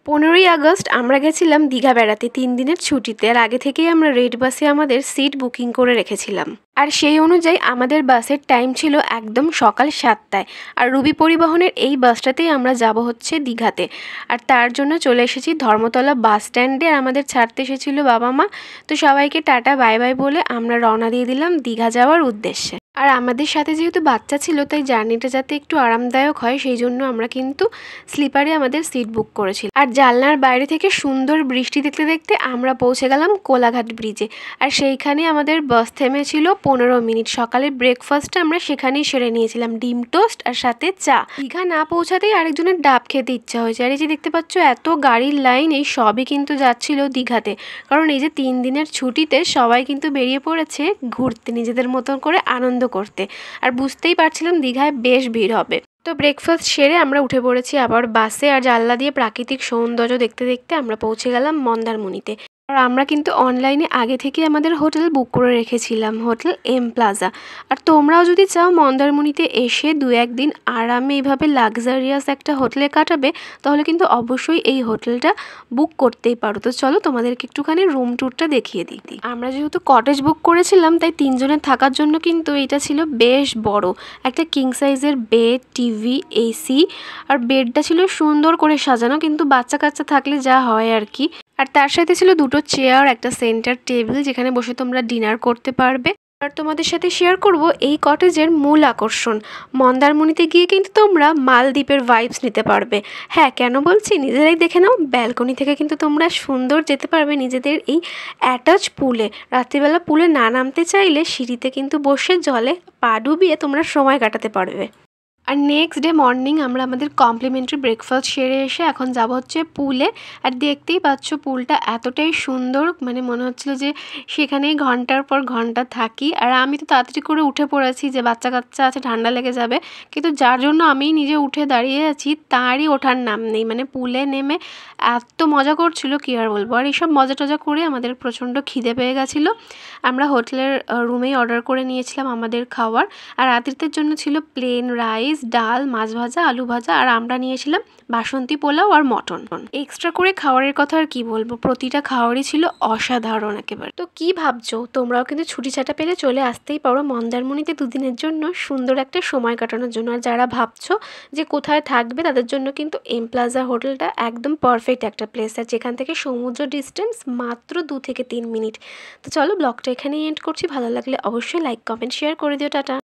15ই August আমরা গেছিলাম দীঘা বেড়াতে 3 দিনের ছুটিতে। আর আগে থেকেই আমরা রেড বাসে আমাদের সিট বুকিং করে রেখেছিলাম। আর সেই অনুযায়ী আমাদের বাসের টাইম ছিল একদম সকাল 7টায়। আর রুবি পরিবহনের এই বাসটাতেই আমরা যাব হচ্ছে দীঘাতে। আর তার জন্য চলে এসেছি ধর্মতলা বাস স্ট্যান্ডে। আর আমাদের ছাড়তে এসেছিল বাবা মা। তো সবাইকে টাটা বাই বাই বলে আমরা রওনা দিয়ে দিলাম দীঘা যাওয়ার উদ্দেশ্যে। আর আমাদের সাথে যেহেতু বাচ্চা ছিল তাই জার্নিটা যাতে একটু আরামদায়ক হয় সেই জন্য আমরা কিন্তু স্লিপারে আমাদের সিট বুক করেছিলাম। আর জানলার বাইরে থেকে সুন্দর বৃষ্টি দেখতে দেখতে আমরা পৌঁছে গেলাম কোলাঘাট ব্রিজে। আর সেইখানে আমাদের বাস থেমেছিল 15 মিনিট। সকালের ব্রেকফাস্টটা আমরা সেখানেই সেরে নিয়েছিলাম, ডিম টোস্ট আর সাথে চা। দীঘা না পৌঁছাতেই আরেকজনের ডাব খেতে ইচ্ছা হয়েছে। আর এই যে দেখতে পাচ্ছ এত গাড়ির লাইন, এই সবই কিন্তু যাচ্ছিল দীঘাতে। কারণ এই যে 3 দিনের ছুটিতে সবাই কিন্তু বেরিয়ে পড়েছে ঘুরতে, নিজেদের মতন করে আনন্দ করতে। আর বুঝতেই পারছিলাম দীঘায় বেশ ভিড় হবে। তো ব্রেকফাস্ট সেরে আমরা উঠে পড়েছি আবার বাসে। আর জানলা দিয়ে প্রাকৃতিক সৌন্দর্য দেখতে দেখতে আমরা পৌঁছে গেলাম মন্দারমণিতে। আর আমরা কিন্তু অনলাইনে আগে থেকে আমাদের হোটেল বুক করে রেখেছিলাম, হোটেল এম প্লাজা। আর তোমরাও যদি চাও মন্দারমণিতে এসে 2-1 দিন আরামে এইভাবে লাক্সারিয়াস একটা হোটেলে কাটাবে, তাহলে কিন্তু অবশ্যই এই হোটেলটা বুক করতেই পারো। তো চলো তোমাদেরকে একটুখানি রুম ট্যুরটা দেখিয়ে দিই। আমরা যেহেতু কটেজ বুক করেছিলাম তাই 3 জনের থাকার জন্য কিন্তু এটা ছিল বেশ বড় একটা কিং সাইজের বেড, টিভি, এসি। আর বেডটা ছিল সুন্দর করে সাজানো, কিন্তু বাচ্চা কাচ্চা থাকলে যা হয় আর কি। আর তার সাথে ছিল 2টো চেয়ার, একটা সেন্টার টেবিল যেখানে বসে তোমরা ডিনার করতে পারবে। আর তোমাদের সাথে শেয়ার করব এই কটেজের মূল আকর্ষণ। মন্দারমণিতে গিয়ে কিন্তু তোমরা মালদ্বীপের ভাইবস নিতে পারবে। হ্যাঁ, কেন বলছি নিজেরাই দেখে নাও। ব্যালকনি থেকে কিন্তু তোমরা সুন্দর যেতে পারবে নিজেদের এই অ্যাটাচ পুলে। রাত্রিবেলা পুলে না নামতে চাইলে সিঁড়িতে কিন্তু বসে জলে পা ডুবিয়ে তোমরা সময় কাটাতে পারবে। আর নেক্সট ডে মর্নিং আমরা আমাদের কমপ্লিমেন্টারি ব্রেকফাস্ট সেরে এসে এখন যাব হচ্ছে পুলে। আর দেখতেই পাচ্ছ পুলটা এতটাই সুন্দর, মানে মনে হচ্ছিল যে সেখানেই ঘন্টার পর ঘন্টা থাকি। আর আমি তো তাড়াতাড়ি করে উঠে পড়েছি যে বাচ্চা কাচ্চা আছে, ঠান্ডা লেগে যাবে। কিন্তু যার জন্য আমি নিজে উঠে দাঁড়িয়ে আছি তারই ওঠার নাম নেই। মানে পুলে নেমে এত মজা করছিল কি আর বলবো। আর এইসব মজা টজা করে আমাদের প্রচণ্ড খিদে পেয়ে গেছিলো। আমরা হোটেলের রুমেই অর্ডার করে নিয়েছিলাম আমাদের খাওয়ার। আর রাত্রিতের জন্য ছিল প্লেন রাইস, ডাল, মাছ ভাজা, আলু ভাজা। আর আমরা নিয়েছিলাম বাসন্তী পোলাও আর মটন। এক্সট্রা করে খাওয়ারের কথা আর কি বলবো, প্রতিটা খাওয়ারই ছিল অসাধারণ একেবারে। তো কি ভাবছো, তোমরাও কিন্তু ছুটি ছাটা পেলে চলে আসতেই পারো মন্দারমণিতে 2 দিনের জন্য সুন্দর একটা সময় কাটানোর জন্য। আর যারা ভাবছো যে কোথায় থাকবে তাদের জন্য কিন্তু এম প্লাজা হোটেলটা একদম পারফেক্ট একটা প্লেস। আর যেখান থেকে সমুদ্র ডিস্টেন্স মাত্র 2 থেকে 3 মিনিট। তো চলো ব্লগটা এখানেই এন্ড করছি। ভালো লাগলে অবশ্যই লাইক, কমেন্ট, শেয়ার করে দিও। টাটা।